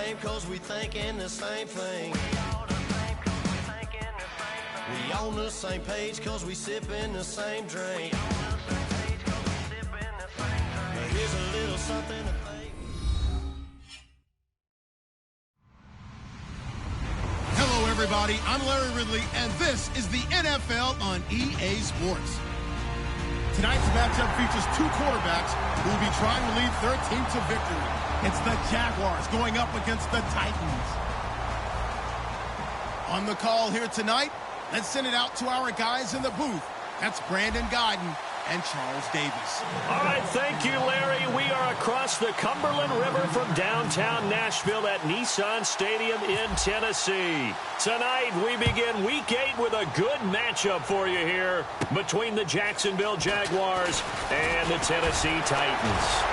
same cause we thinking the same thing. We on the same page cause we sipping the same drink. But here's a little something to think. Hello everybody, I'm Larry Ridley and this is the NFL on EA Sports. Tonight's matchup features two quarterbacks who will be trying to lead their team to victory. It's the Jaguars going up against the Titans. On the call here tonight, let's send it out to our guys in the booth. That's Brandon Guyton and Charles Davis. All right, thank you, Larry. We are across the Cumberland River from downtown Nashville at Nissan Stadium in Tennessee. Tonight, we begin Week 8 with a good matchup for you here between the Jacksonville Jaguars and the Tennessee Titans.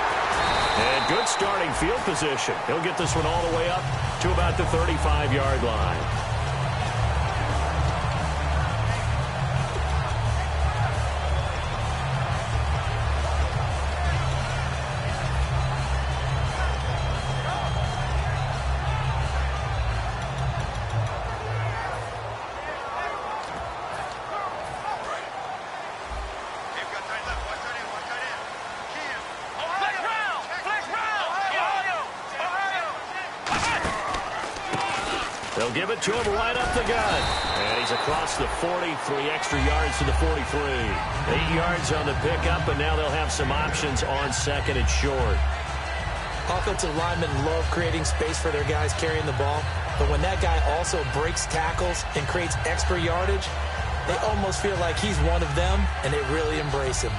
And good starting field position. He'll get this one all the way up to about the 35-yard line. They'll give it to him right up the gut. And he's across the 40, 3 extra yards to the 43. 8 yards on the pickup, and now they'll have some options on second and short. Offensive linemen love creating space for their guys carrying the ball, but when that guy also breaks tackles and creates extra yardage, they almost feel like he's one of them, and they really embrace him.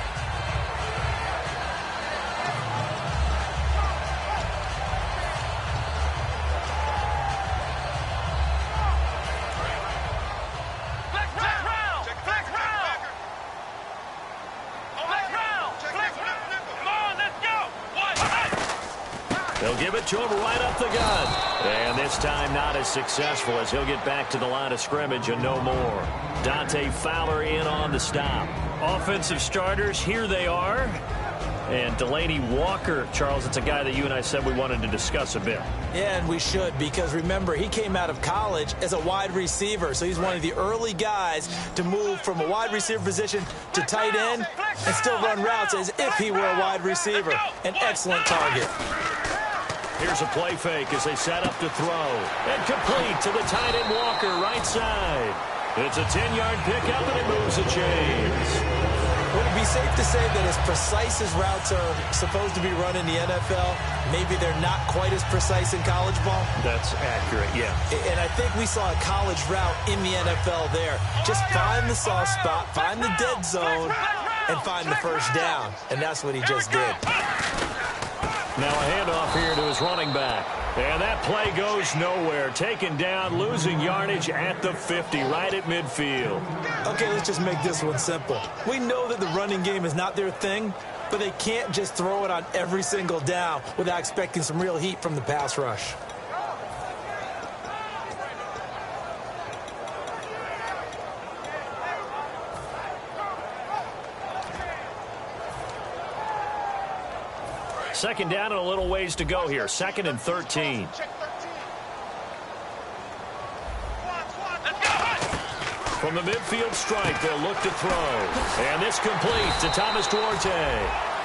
They'll give it to him right up the gut. And this time not as successful as he'll get back to the line of scrimmage and no more. Dante Fowler in on the stop. Offensive starters, here they are. And Delaney Walker, Charles, it's a guy that you and I said we wanted to discuss a bit. Yeah, and we should, because remember, he came out of college as a wide receiver, so he's one of the early guys to move from a wide receiver position to tight end and still run routes as if he were a wide receiver. An excellent target. Here's a play fake as they set up to throw. And complete to the tight end Walker, right side. It's a 10-yard pickup, and it moves the chains. Would it be safe to say that as precise as routes are supposed to be run in the NFL, maybe they're not quite as precise in college ball? That's accurate, yeah. And I think we saw a college route in the NFL there. Just find the soft spot, find the dead zone, and find the first down. And that's what he just did. Now a handoff here to his running back. And that play goes nowhere. Taken down, losing yardage at the 50, right at midfield. Okay, let's just make this one simple. We know that the running game is not their thing, but they can't just throw it on every single down without expecting some real heat from the pass rush. Second down and a little ways to go here. 2nd and 13. From the midfield stripe, they'll look to throw. And this complete to Thomas Duarte.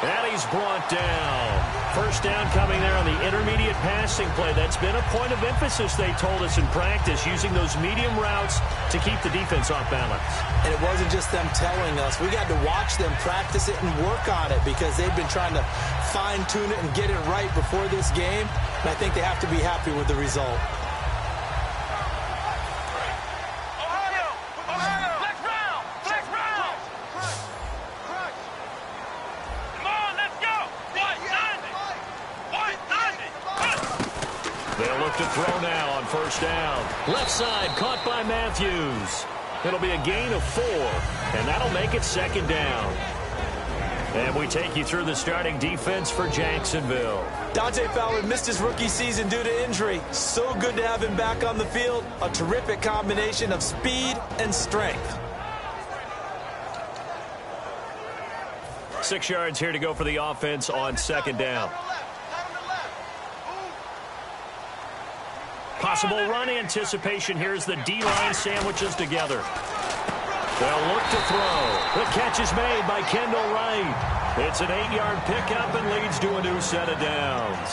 And he's brought down. First down coming there on the intermediate passing play. That's been a point of emphasis, they told us in practice, using those medium routes to keep the defense off balance. And it wasn't just them telling us. We got to watch them practice it and work on it because they've been trying to fine-tune it and get it right before this game. And I think they have to be happy with the result. They'll look to throw now on first down. Left side caught by Matthews. It'll be a gain of 4, and that'll make it 2nd down. And we take you through the starting defense for Jacksonville. Dante Fowler missed his rookie season due to injury. So good to have him back on the field. A terrific combination of speed and strength. 6 yards here to go for the offense on 2nd down. Possible run anticipation. Here's the D-line sandwiches together. They'll look to throw. The catch is made by Kendall Wright. It's an 8-yard pickup and leads to a new set of downs.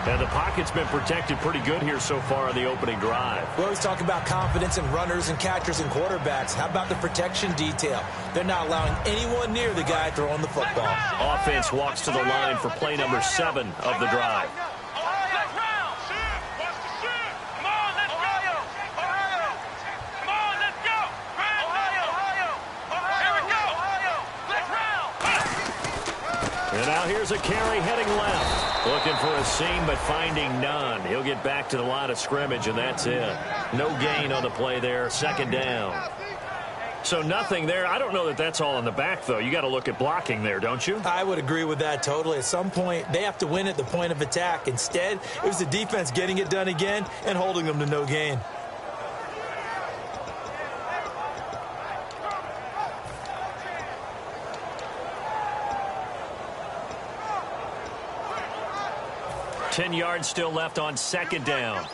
And the pocket's been protected pretty good here so far on the opening drive. We always talk about confidence in runners and catchers and quarterbacks. How about the protection detail? They're not allowing anyone near the guy throwing the football. Offense walks to the line for play number 7 of the drive. And now here's a carry heading left. Looking for a seam, but finding none. He'll get back to the line of scrimmage, and that's it. No gain on the play there. Second down. So nothing there. I don't know that that's all in the back, though. You got to look at blocking there, don't you? I would agree with that totally. At some point, they have to win at the point of attack. Instead, it was the defense getting it done again and holding them to no gain. Ten yards still left on second down.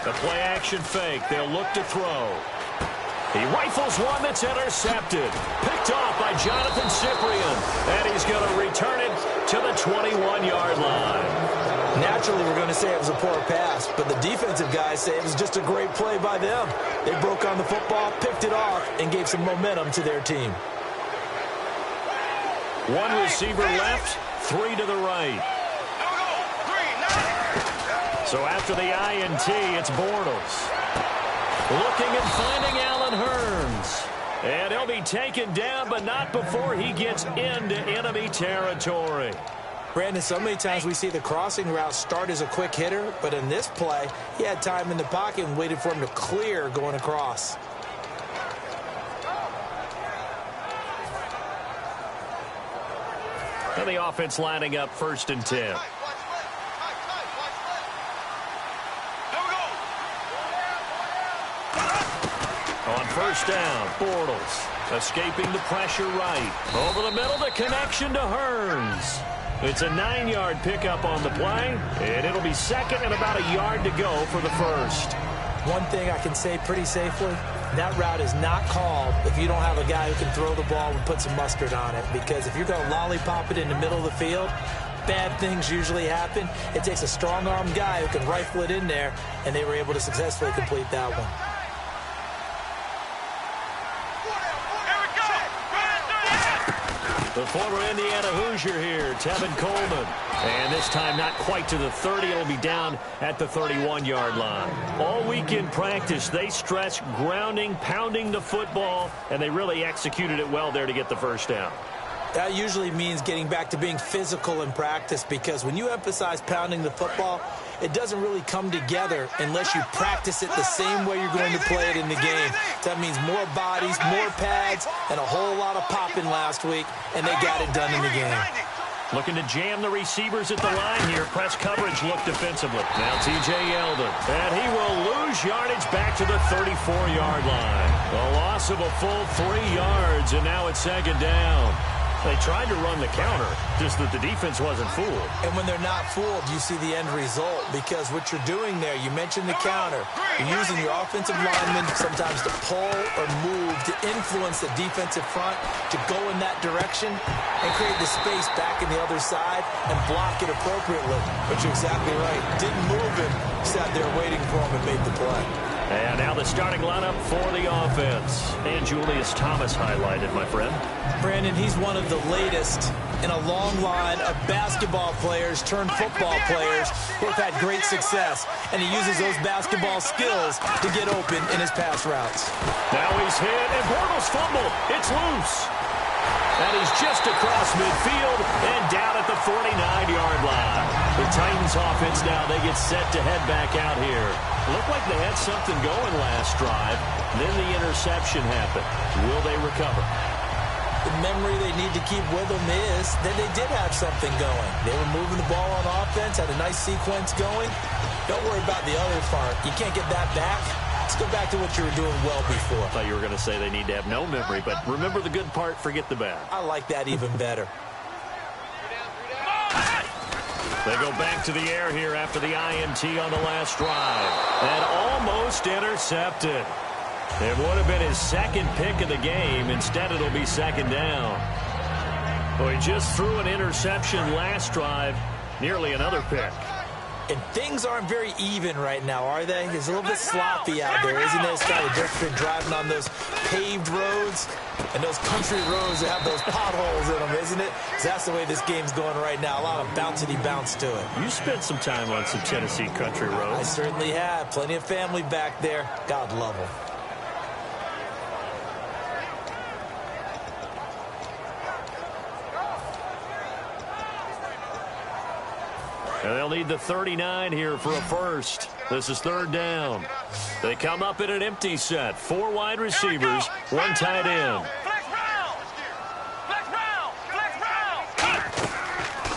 The play action fake. They'll look to throw. He rifles one that's intercepted. Picked off by Jonathan Cyprien. And he's going to return it to the 21-yard line. Naturally, we're going to say it was a poor pass, but the defensive guys say it was just a great play by them. They broke on the football, picked it off, and gave some momentum to their team. One receiver left, 3 to the right. So after the INT, it's Bortles. Looking and finding Allen Hurns. And he'll be taken down, but not before he gets into enemy territory. Brandon, so many times we see the crossing route start as a quick hitter, but in this play, he had time in the pocket and waited for him to clear going across. And the offense lining up 1st and 10. On first down, Bortles escaping the pressure right. Over the middle, the connection to Hurns. It's a 9-yard pickup on the play, and it'll be second and about a yard to go for the first. One thing I can say pretty safely, that route is not called if you don't have a guy who can throw the ball and put some mustard on it. Because if you're going to lollipop it in the middle of the field, bad things usually happen. It takes a strong-armed guy who can rifle it in there, and they were able to successfully complete that one. The former Indiana Hoosier here, Tevin Coleman. And this time not quite to the 30. It'll be down at the 31-yard line. All week in practice, they stress grounding, pounding the football, and they really executed it well there to get the first down. That usually means getting back to being physical in practice, because when you emphasize pounding the football, it doesn't really come together unless you practice it the same way you're going to play it in the game. That means more bodies, more pads, and a whole lot of popping last week, and they got it done in the game. Looking to jam the receivers at the line here. Press coverage look defensively. Now T.J. Yeldon. And he will lose yardage back to the 34-yard line. A loss of a full 3 yards, and now it's second down. They tried to run the counter, just that the defense wasn't fooled. And when they're not fooled, you see the end result, because what you're doing there, you mentioned the counter. You're using your offensive linemen sometimes to pull or move to influence the defensive front to go in that direction and create the space back in the other side and block it appropriately. But you're exactly right. Didn't move him, sat there waiting for him and made the play. And now the starting lineup for the offense. And Julius Thomas highlighted, my friend. Brandon, he's one of the latest in a long line of basketball players turned football players who have had great success. And he uses those basketball skills to get open in his pass routes. Now he's hit, and Bortles fumbled. It's loose. And he's just across midfield and down at the 49-yard line. The Titans offense now, they get set to head back out here. Looked like they had something going last drive. Then the interception happened. Will they recover? The memory they need to keep with them is that they did have something going. They were moving the ball on offense, had a nice sequence going. Don't worry about the other part. You can't get that back. Let's go back to what you were doing well before. I thought you were going to say they need to have no memory, but remember the good part, forget the bad. I like that even better. They go back to the air here after the INT on the last drive. And almost intercepted. It would have been his second pick of the game. Instead, it'll be second down. Well, he just threw an interception last drive. Nearly another pick. And things aren't very even right now, are they? It's a little bit sloppy out there, isn't it? It's got a difference between driving on those paved roads and those country roads that have those potholes in them, isn't it? 'Cause that's the way this game's going right now. A lot of bouncy bounce to it. You spent some time on some Tennessee country roads. I certainly have. Plenty of family back there. God love them. And they'll need the 39 here for a first. This is third down. They come up in an empty set. 4 wide receivers, 1 tight end.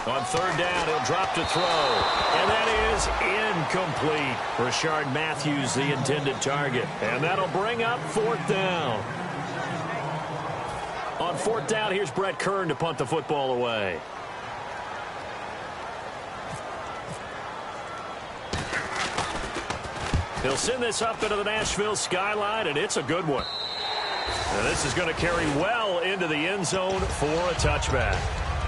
On third down, he'll drop to throw. And that is incomplete. Rashard Matthews, the intended target. And that'll bring up 4th down. On 4th down, here's Brett Kern to punt the football away. He'll send this up into the Nashville skyline, and it's a good one. And this is going to carry well into the end zone for a touchback.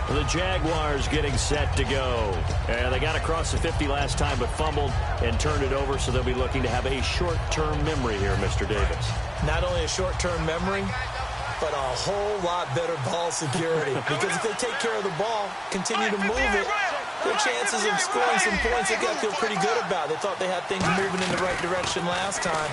The Jaguars getting set to go. And they got across the 50 last time, but fumbled and turned it over, so they'll be looking to have a short-term memory here, Mr. Davis. Not only a short-term memory, but a whole lot better ball security. Because if they take care of the ball, continue to move it, their chances of scoring some points, they got to feel pretty good about. They thought they had things moving in the right direction last time.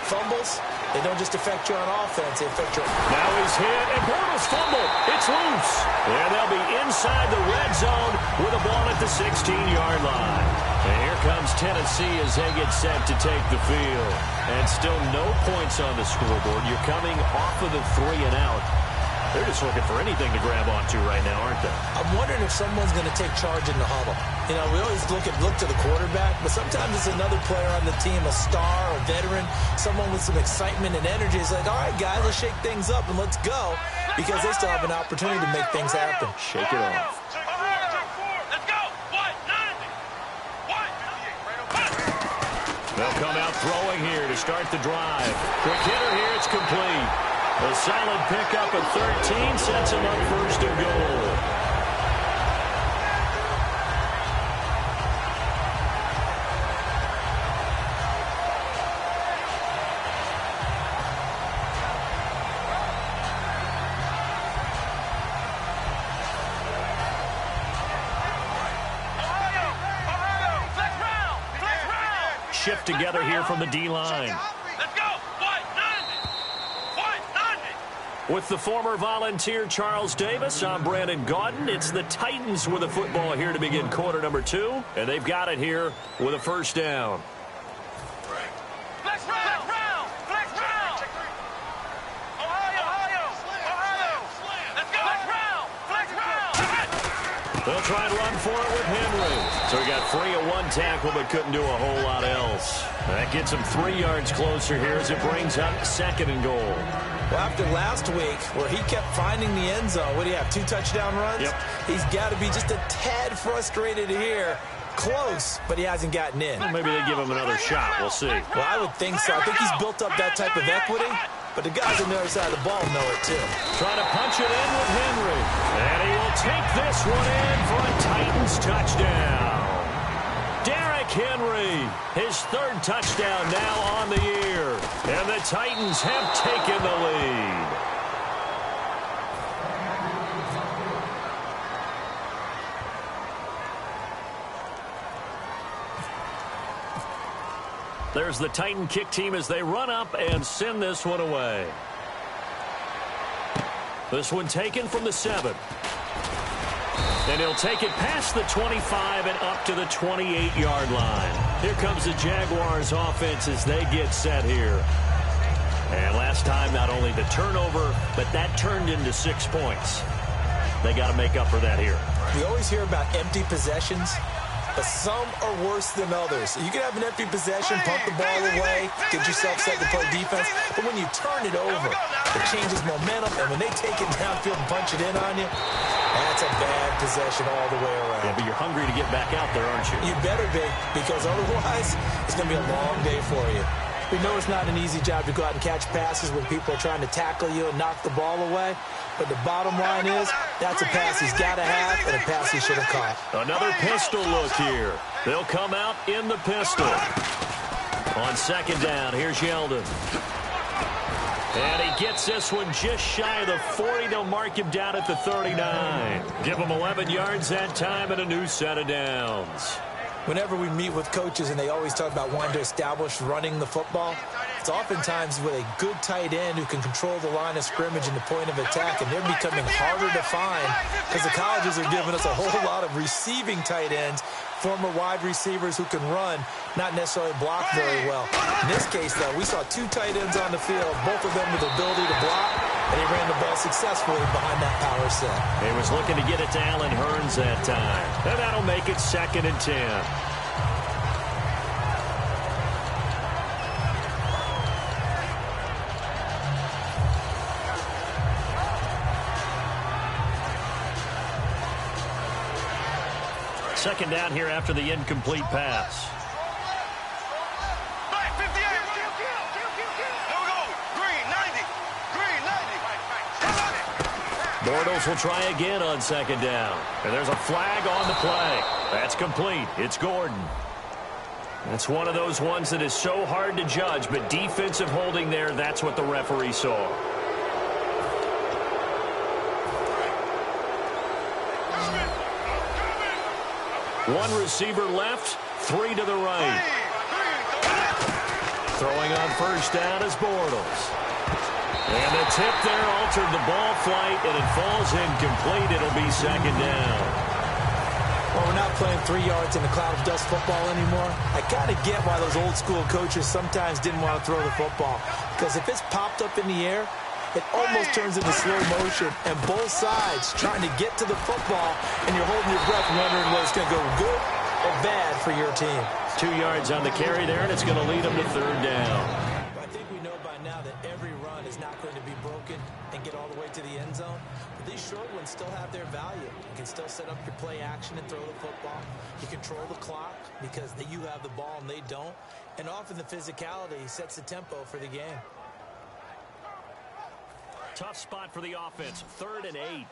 Fumbles, they don't just affect you on offense, they affect you. Now he's hit, and Bortles fumbled. It's loose. And they'll be inside the red zone with a ball at the 16-yard line. And here comes Tennessee as they get set to take the field. And still no points on the scoreboard. You're coming off of the 3 and out. They're just looking for anything to grab onto right now, aren't they? I'm wondering if someone's going to take charge in the huddle. You know, we always look to the quarterback, but sometimes it's another player on the team, a star, a veteran, someone with some excitement and energy. It's like, all right, guys, let's shake things up and let's go, because they still have an opportunity to make things happen. Shake it off. They'll come out throwing here to start the drive. Quick hitter here, it's complete. A solid pickup at 13 sets him up first and goal. Shift together here from the D-line. With the former Volunteer Charles Davis, I'm Brandon Gaudin. It's the Titans with the football here to begin quarter number 2. And they've got it here with a first down. They'll try and run for it with Henry. So he got free of 1 tackle but couldn't do a whole lot else. That gets him 3 yards closer here as it brings up 2nd and goal. Well, after last week, where he kept finding the end zone, what do you have, 2 touchdown runs? Yep. He's got to be just a tad frustrated here. Close, but he hasn't gotten in. Well, maybe they give him another shot. We'll see. Well, I would think so. I think he's built up that type of equity, but the guys on the other side of the ball know it too. Trying to punch it in with Henry. And he will take this one in for a Titans touchdown. Derrick Henry, his 3rd touchdown now on the year. And the Titans have taken the lead. There's the Titan kick team as they run up and send this one away. This one taken from the 7. And he'll take it past the 25 and up to the 28-yard line. Here comes the Jaguars offense as they get set here. And last time, not only the turnover, but that turned into 6 points. They got to make up for that here. We always hear about empty possessions, but some are worse than others. You can have an empty possession, pump the ball away, get yourself set to play defense, but when you turn it over, it changes momentum, and when they take it downfield and punch it in on you, that's a bad possession all the way around. Yeah, but you're hungry to get back out there, aren't you? You better be, because otherwise, it's going to be a long day for you. We know it's not an easy job to go out and catch passes when people are trying to tackle you and knock the ball away. But the bottom line is, that's a pass he's got to have and a pass he should have caught. Another pistol look here. They'll come out in the pistol. On second down, here's Yeldon. And he gets this one just shy of the 40. They'll mark him down at the 39. Give him 11 yards that time and a new set of downs. Whenever we meet with coaches and they always talk about wanting to establish running the football, it's oftentimes with a good tight end who can control the line of scrimmage and the point of attack, and they're becoming harder to find because the colleges are giving us a whole lot of receiving tight ends, former wide receivers who can run, not necessarily block very well. In this case, though, we saw two tight ends on the field, both of them with the ability to block, and he ran the ball successfully behind that power set. He was looking to get it to Allen Hurns that time, and that'll make it 2nd and 10. Second down here after the incomplete pass. Bortles will try again on second down. And there's a flag on the play. That's complete. It's Gordon. That's one of those ones that is so hard to judge, but defensive holding there, that's what the referee saw. One receiver left, 3 to the right. Throwing on first down is Bortles. And the tip there altered the ball flight, and it falls incomplete. It'll be second down. Well, we're not playing 3 yards in a cloud of dust football anymore. I kind of get why those old school coaches sometimes didn't want to throw the football. Because if it's popped up in the air, it almost turns into slow motion, and both sides trying to get to the football, and you're holding your breath wondering whether it's going to go good or bad for your team. 2 yards on the carry there, and it's going to lead them to third down. I think we know by now that every run is not going to be broken and get all the way to the end zone. But these short ones still have their value. You can still set up your play action and throw the football. You control the clock because you have the ball and they don't. And often the physicality sets the tempo for the game. Tough spot for the offense. 3rd and 8.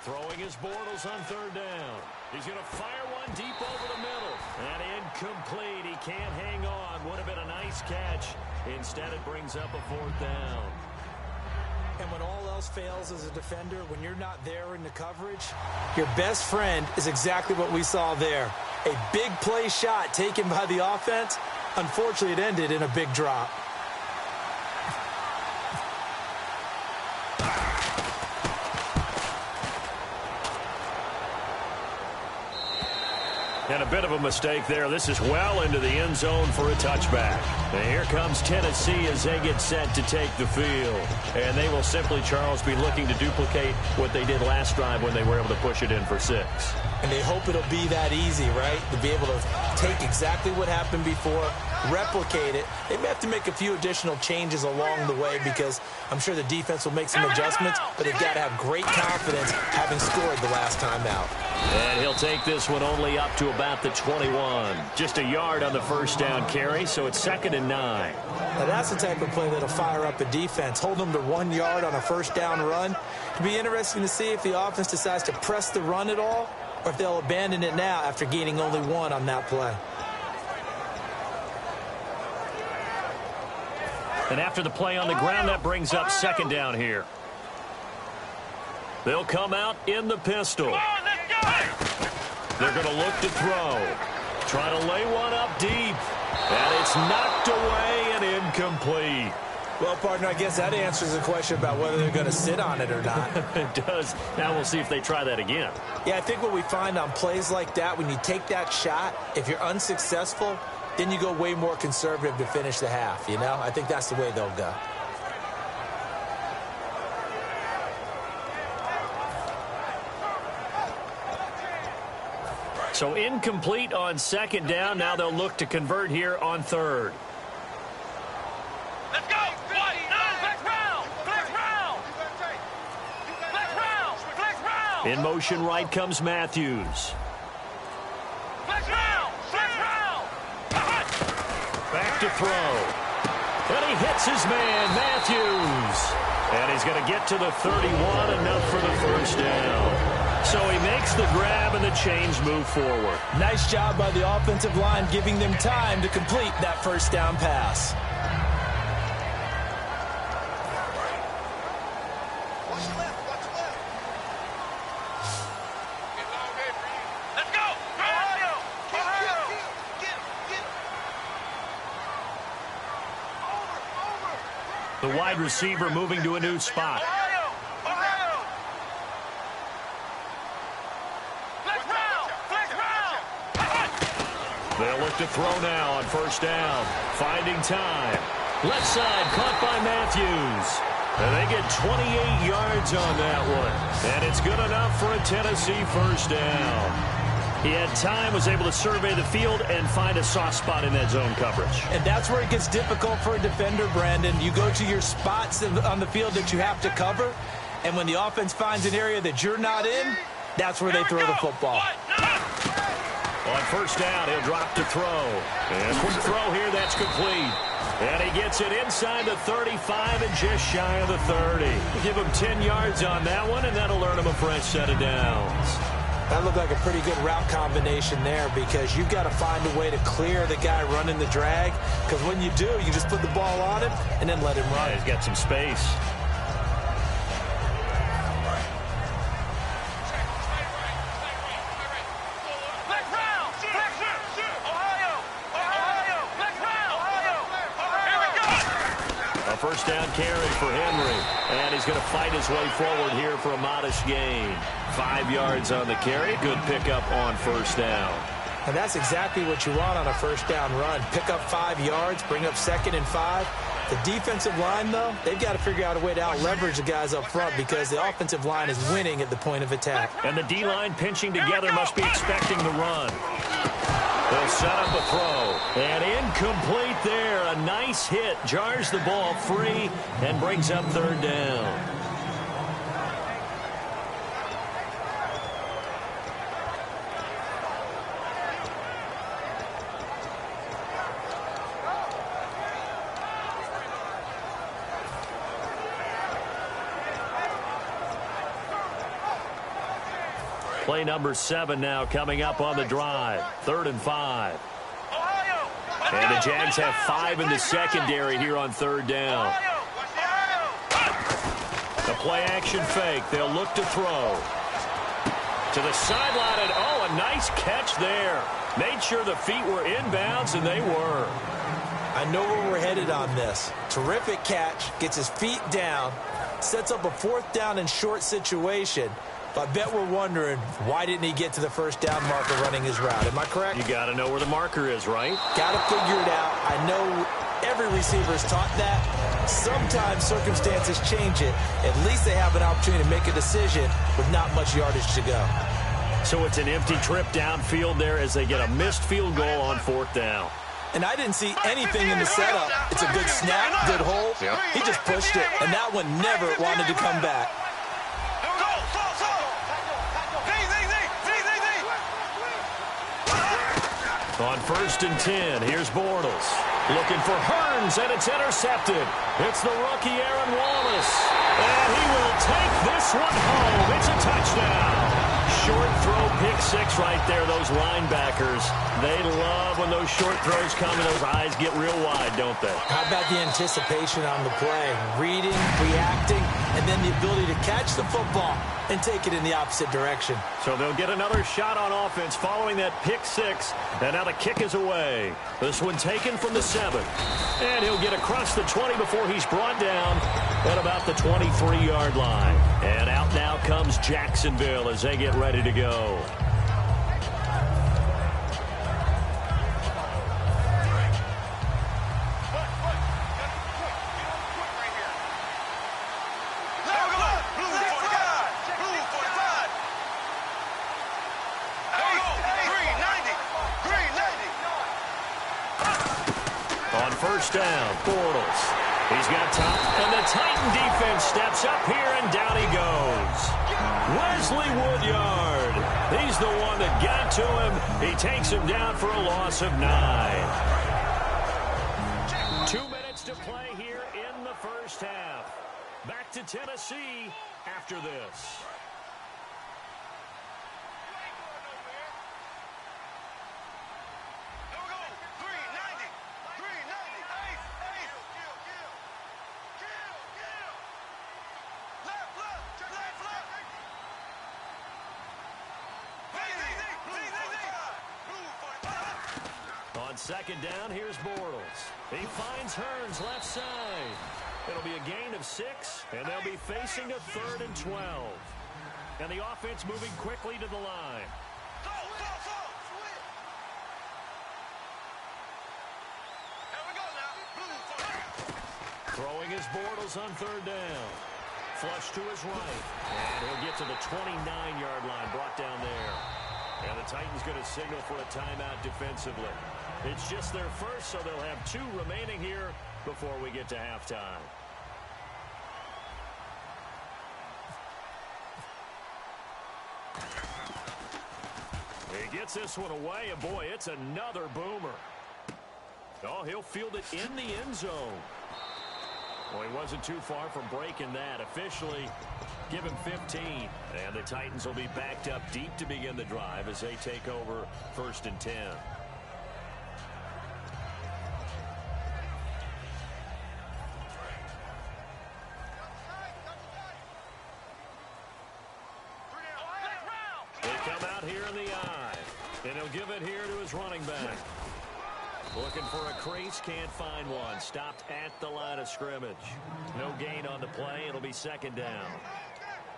Throwing his Bortles on third down. He's going to fire one deep over the middle. And incomplete. He can't hang on. Would have been a nice catch. Instead, it brings up a 4th down. And when all else fails as a defender, when you're not there in the coverage, your best friend is exactly what we saw there. A big play shot taken by the offense. Unfortunately, it ended in a big drop. And a bit of a mistake there. This is well into the end zone for a touchback. And here comes Tennessee as they get set to take the field. And they will simply, Charles, be looking to duplicate what they did last drive when they were able to push it in for 6. And they hope it'll be that easy, right? To be able to take exactly what happened before, replicate it. They may have to make a few additional changes along the way because I'm sure the defense will make some adjustments, but they've got to have great confidence having scored the last time out. And he'll take this one only up to about the 21. Just a yard on the first down carry, so it's 2nd and 9. Now that's the type of play that'll fire up a defense. Hold them to 1 yard on a first down run. It'll be interesting to see if the offense decides to press the run at all or if they'll abandon it now after gaining only 1 on that play. And after the play on the ground, that brings up 2nd down here. They'll come out in the pistol. They're going to look to throw. Try to lay one up deep. And it's knocked away and incomplete. Well, partner, I guess that answers the question about whether they're going to sit on it or not. It does. Now we'll see if they try that again. Yeah, I think what we find on plays like that, when you take that shot, if you're unsuccessful, then you go way more conservative to finish the half, you know? I think that's the way they'll go. So incomplete on second down. Now they'll look to convert here on third. Let's go! Flex round! In motion right comes Matthews. Flex round! Back to throw. And he hits his man, Matthews. And he's going to get to the 31, enough for the first down. So he makes the grab and the chains move forward. Nice job by the offensive line giving them time to complete that first down pass. Let's go! The wide receiver moving to a new spot. They'll look to throw now on first down. Finding time. Left side caught by Matthews. And they get 28 yards on that one. And it's good enough for a Tennessee first down. He had time, was able to survey the field and find a soft spot in that zone coverage. And that's where it gets difficult for a defender, Brandon. You go to your spots on the field that you have to cover, and when the offense finds an area that you're not in, that's where they throw the football. On first down, he'll drop to throw. And a quick throw here, that's complete. And he gets it inside the 35 and just shy of the 30. Give him 10 yards on that one, and that'll earn him a fresh set of downs. That looked like a pretty good route combination there, because you've got to find a way to clear the guy running the drag, because when you do, you just put the ball on him and then let him run. Yeah, he's got some space. First down carry for Henry. And he's going to fight his way forward here for a modest gain. 5 yards on the carry. Good pickup on first down. And that's exactly what you want on a first down run. Pick up 5 yards, bring up 2nd and 5. The defensive line, though, they've got to figure out a way to out-leverage the guys up front, because the offensive line is winning at the point of attack. And the D-line pinching together must be expecting the run. They'll set up a throw. And incomplete there. A nice hit. Jars the ball free and brings up third down. Play number 7 now coming up on the drive. 3rd and 5. And the Jags have 5 in the secondary here on third down. The play-action fake. They'll look to throw. To the sideline, and oh, a nice catch there. Made sure the feet were inbounds, and they were. I know where we're headed on this. Terrific catch. Gets his feet down. Sets up a 4th down and short situation. But I bet we're wondering, why didn't he get to the first down marker running his route? Am I correct? You got to know where the marker is, right? Got to figure it out. I know every receiver is taught that. Sometimes circumstances change it. At least they have an opportunity to make a decision with not much yardage to go. So it's an empty trip downfield there as they get a missed field goal on 4th down. And I didn't see anything in the setup. It's a good snap, good hold. He just pushed it, and that one never wanted to come back. On 1st and 10, here's Bortles. Looking for Hearns, and it's intercepted. It's the rookie Aaron Wallace. And he will take this one home. It's a touchdown. Short throw, pick 6 right there. Those linebackers, they love when those short throws come and those eyes get real wide, don't they? How about the anticipation on the play? Reading, reacting, and then the ability to catch the football and take it in the opposite direction. So they'll get another shot on offense following that pick 6. And now the kick is away. This one taken from the 7. And he'll get across the 20 before he's brought down at about the 23-yard line. And out now comes Jacksonville as they get ready to go. first down. Bortles. He's got time, and the Titan defense steps up here, and down he goes. Wesley Woodyard. He's the one that got to him. He takes him down for a loss of 9. 2 minutes to play here in the first half. Back to Tennessee after this. On second down, here's Bortles. He finds Hearns left side. It'll be a gain of 6, and they'll be facing a 3rd and 12. And the offense moving quickly to the line. Throwing his Bortles on 3rd down. Flush to his right. And he'll get to the 29-yard line, brought down there. And the Titans going to signal for a timeout defensively. It's just their first, so they'll have 2 remaining here before we get to halftime. He gets this one away, and boy, it's another boomer. Oh, he'll field it in the end zone. Well, he wasn't too far from breaking that. Officially, give him 15. And the Titans will be backed up deep to begin the drive as they take over 1st and 10. They come out here in the eye. And he'll give it here to his running back. Looking for a crease, can't find one. Stopped at the line of scrimmage. No gain on the play. It'll be 2nd down.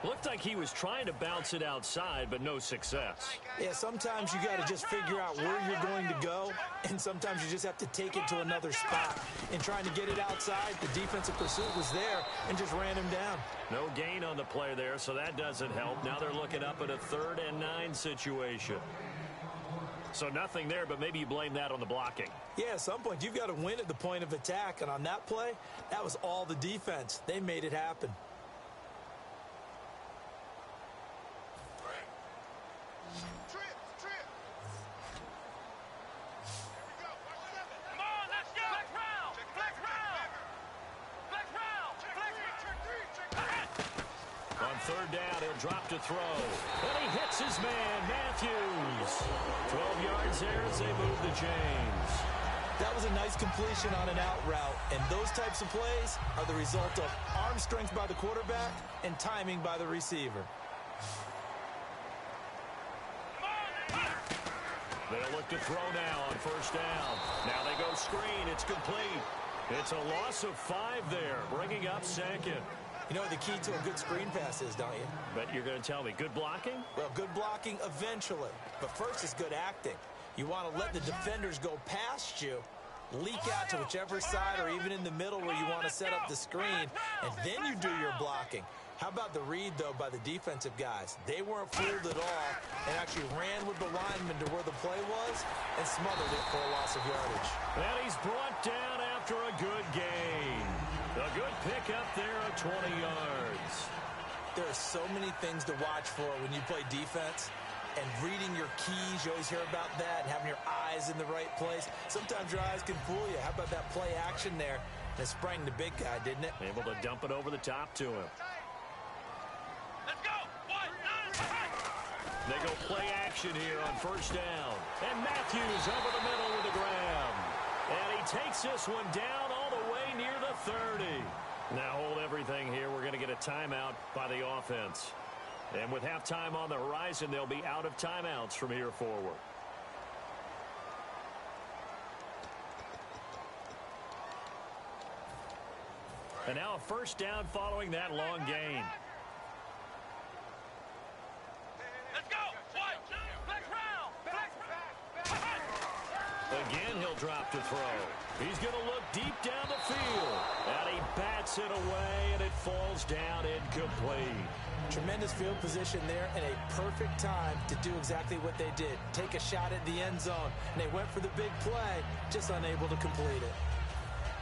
Looked like he was trying to bounce it outside, but no success. Yeah, sometimes you got to just figure out where you're going to go, and sometimes you just have to take it to another spot. In trying to get it outside, the defensive pursuit was there and just ran him down. No gain on the play there, so that doesn't help. Now they're looking up at a 3rd and 9 situation. So nothing there, but maybe you blame that on the blocking. Yeah, at some point, you've got to win at the point of attack. And on that play, that was all the defense. They made it happen. On 3rd down, he'll drop to throw. And he hits his man, Matthews. 12 yards there as they move the chains. That was a nice completion on an out route, and those types of plays are the result of arm strength by the quarterback and timing by the receiver. They'll look to throw now on 1st down. Now they go screen. It's complete. It's a loss of 5 there, bringing up 2nd. You know what the key to a good screen pass is, don't you? But you're going to tell me, good blocking? Well, good blocking eventually. But first is good acting. You want to let the defenders go past you, leak out to whichever side or even in the middle where you want to set up the screen, and then you do your blocking. How about the read, though, by the defensive guys? They weren't fooled at all and actually ran with the lineman to where the play was and smothered it for a loss of yardage. And he's brought down after a good gain. A good pickup there at 20 yards. There are so many things to watch for when you play defense. And reading your keys, you always hear about that, and having your eyes in the right place. Sometimes your eyes can fool you. How about that play action there? And it sprang the big guy, didn't it? Able to dump it over the top to him. Let's go! 1, 2, 3. They go play action here on 1st down. And Matthews over the middle with a grab. And he takes this one down all the way near the 30. Now hold everything here. We're going to get a timeout by the offense. And with halftime on the horizon, they'll be out of timeouts from here forward. And now a 1st down following that long gain. Let's go! 1, 2, flex round! Flex! Again, he'll drop to throw. He's going to look deep down the field. And he bats it away, and it falls down incomplete. Tremendous field position there and a perfect time to do exactly what they did. Take a shot at the end zone. And they went for the big play, just unable to complete it.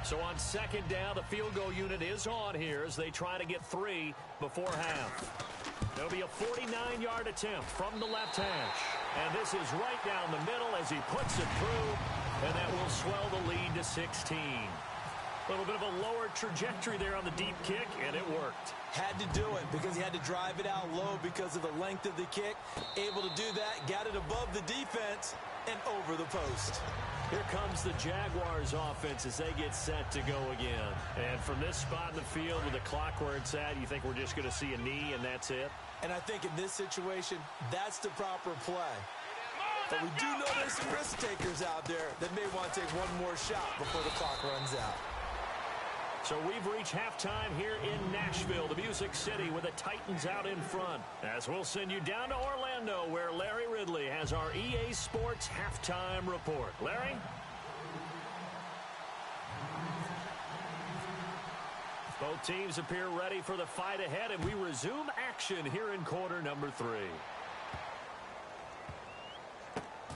So on second down, the field goal unit is on here as they try to get 3 before half. There'll be a 49-yard attempt from the left hash. And this is right down the middle as he puts it through, and that will swell the lead to 16. A little bit of a lower trajectory there on the deep kick, and it worked. Had to do it because he had to drive it out low because of the length of the kick. Able to do that, got it above the defense and over the post. Here comes the Jaguars offense as they get set to go again. And from this spot in the field with the clock where it's at, you think we're just going to see a knee and that's it? And I think in this situation, that's the proper play. But we do know there's some risk takers out there that may want to take one more shot before the clock runs out. So we've reached halftime here in Nashville, the Music City, with the Titans out in front. As we'll send you down to Orlando, where Larry Ridley has our EA Sports halftime report. Larry? Both teams appear ready for the fight ahead, and we resume action here in quarter number 3.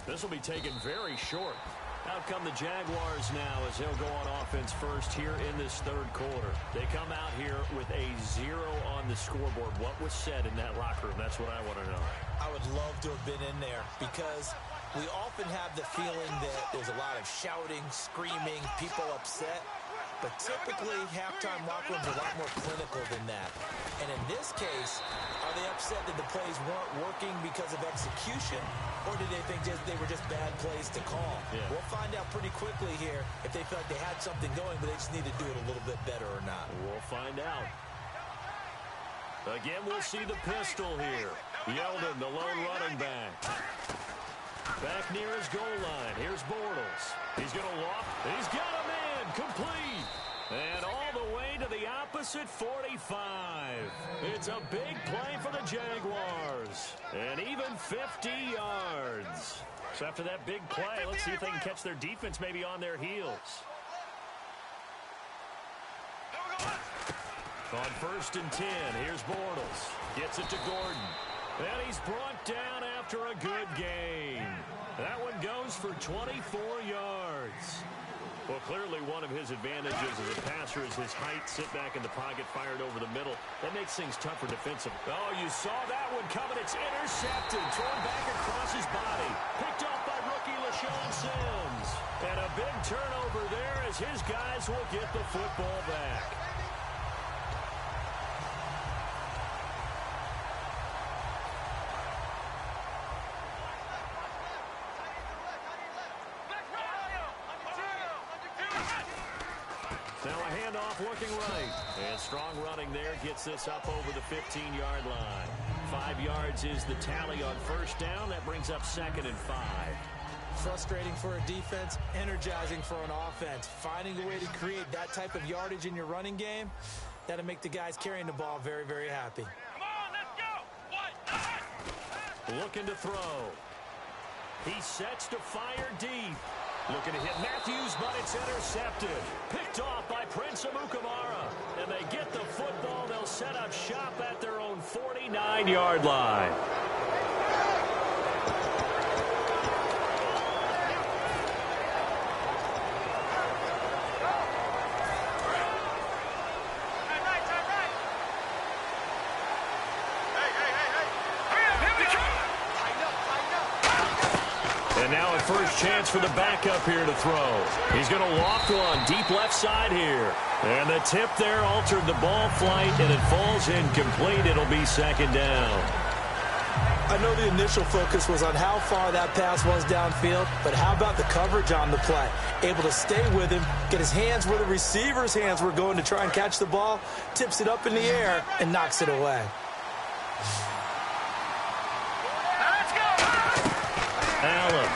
This will be taken very short. Out come the Jaguars now as they'll go on offense first here in this third quarter. They come out here with a 0 on the scoreboard. What was said in that locker room? That's what I want to know. I would love to have been in there because we often have the feeling that there's a lot of shouting, screaming, people upset. But typically, halftime locker rooms are a lot more clinical than that. And in this case, are they upset that the plays weren't working because of execution? Or did they think they were just bad plays to call? Yeah. We'll find out pretty quickly here if they felt like they had something going, but they just need to do it a little bit better or not. We'll find out. Again, we'll see the pistol here. Yeldon, the lone running back. Back near his goal line. Here's Bortles. He's going to walk. He's got a man. Complete. And all the way to the opposite 45. It's a big play for the Jaguars. And even 50 yards. So after that big play, let's see if they can catch their defense maybe on their heels. On 1st and 10, here's Bortles. Gets it to Gordon. And he's brought down after a good game. That one goes for 24 yards. Well, clearly one of his advantages as a passer is his height. Sit back in the pocket, fired over the middle. That makes things tougher defensively. Oh, you saw that one coming. It's intercepted. Thrown back across his body. Picked off by rookie LaShawn Sims. And a big turnover there as his guys will get the football back. Now a handoff looking right. And strong running there gets this up over the 15-yard line. 5 yards is the tally on 1st down. That brings up 2nd and 5. Frustrating for a defense, energizing for an offense. Finding a way to create that type of yardage in your running game, that'll make the guys carrying the ball very, very happy. Come on, let's go. Looking to throw. He sets to fire deep. Looking to hit Matthews, but it's intercepted. Picked off by Prince Amukamara. And they get the football. They'll set up shop at their own 49-yard line. And now a first chance for the backup here to throw. He's going to loft one deep left side here. And the tip there altered the ball flight, and it falls incomplete. It'll be 2nd down. I know the initial focus was on how far that pass was downfield, but how about the coverage on the play? Able to stay with him, get his hands where the receiver's hands were going to try and catch the ball, tips it up in the air, and knocks it away. Allen.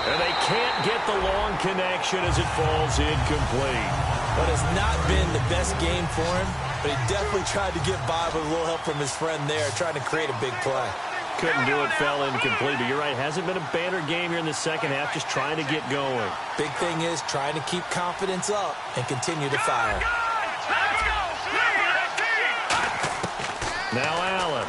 And they can't get the long connection as it falls incomplete. But it's not been the best game for him, but he definitely tried to get by with a little help from his friend there, trying to create a big play. Couldn't do it, fell incomplete. But you're right, hasn't been a banner game here in the second half, just trying to get going. Big thing is trying to keep confidence up and continue to fire. Now Allen.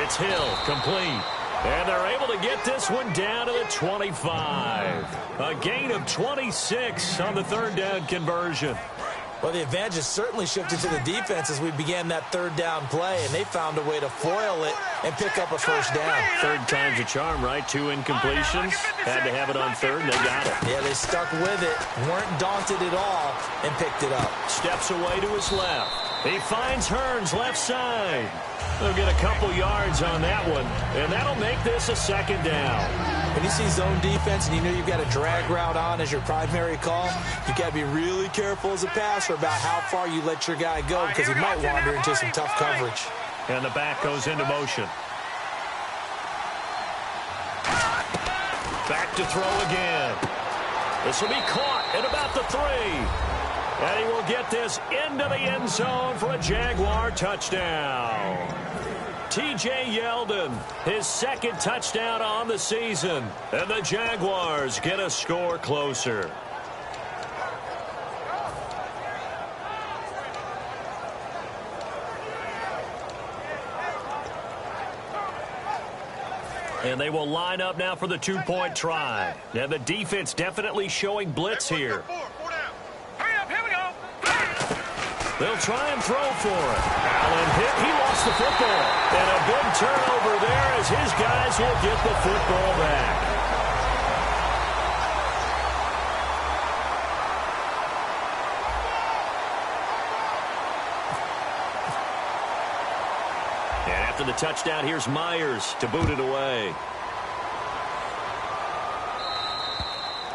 It's Hill, complete. And they're able to get this one down to the 25. A gain of 26 on the third down conversion. Well, the advantage has certainly shifted to the defense as we began that third down play, and they found a way to foil it and pick up a first down. Third time's a charm, right? 2 incompletions. Had to have it on third, and they got it. Yeah, they stuck with it, weren't daunted at all, and picked it up. Steps away to his left. He finds Hearns left side. They'll get a couple yards on that one, and that'll make this a second down. When you see zone defense and you know you've got a drag route on as your primary call, you've got to be really careful as a passer about how far you let your guy go because he might wander into some tough coverage. And the back goes into motion. Back to throw again. This will be caught at about the 3. And he will get this into the end zone for a Jaguar touchdown. T.J. Yeldon, his second touchdown on the season. And the Jaguars get a score closer. And they will line up now for the 2-point try. Now the defense definitely showing blitz here. They'll try and throw for it. Allen hit. He lost the football. And a big turnover there as his guys will get the football back. And after the touchdown, here's Myers to boot it away.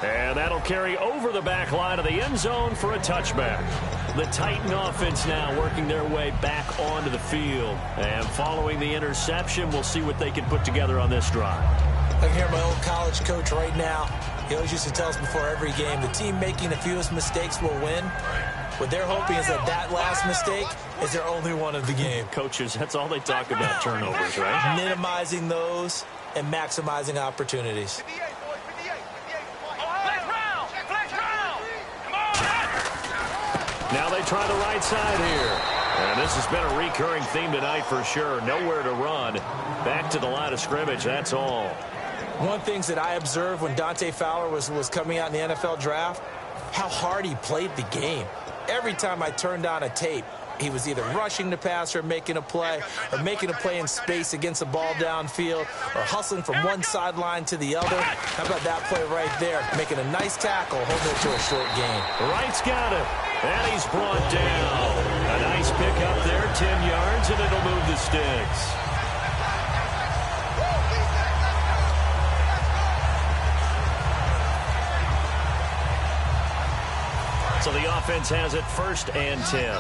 And that'll carry over the back line of the end zone for a touchback. The Titan offense now working their way back onto the field. And following the interception, we'll see what they can put together on this drive. I can hear my old college coach right now. He always used to tell us before every game, the team making the fewest mistakes will win. What they're hoping is that that last mistake is their only one of the game. Coaches, that's all they talk about, turnovers, right? Minimizing those and maximizing opportunities. Now they try the right side here. And this has been a recurring theme tonight for sure. Nowhere to run. Back to the line of scrimmage, that's all. One of the things that I observed when Dante Fowler was coming out in the NFL draft, how hard he played the game. Every time I turned on a tape, he was either rushing the passer, making a play, or making a play in space against the ball downfield, or hustling from one sideline to the other. How about that play right there? Making a nice tackle, holding it to a short gain. Wright's got it. And he's brought down. A nice pick up there, 10 yards, and it'll move the sticks. So the offense has it 1st and 10.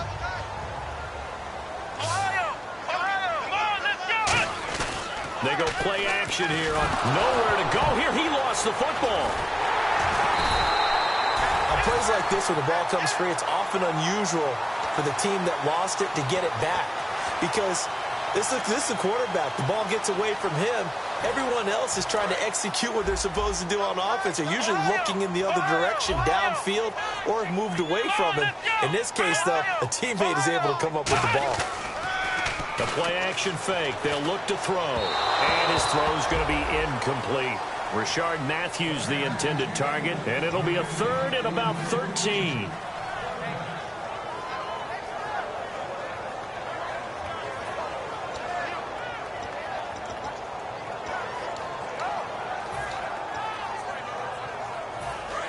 They go play action here on nowhere to go. Here he lost the football. On plays like this, when the ball comes free, it's often unusual for the team that lost it to get it back. Because this is the quarterback. The ball gets away from him. Everyone else is trying to execute what they're supposed to do on offense. They're usually looking in the other direction, downfield, or have moved away from him. In this case, though, a teammate is able to come up with the ball. The play-action fake. They'll look to throw. And his throw's going to be incomplete. Rashard Matthews, the intended target. And it'll be a 3rd and about 13.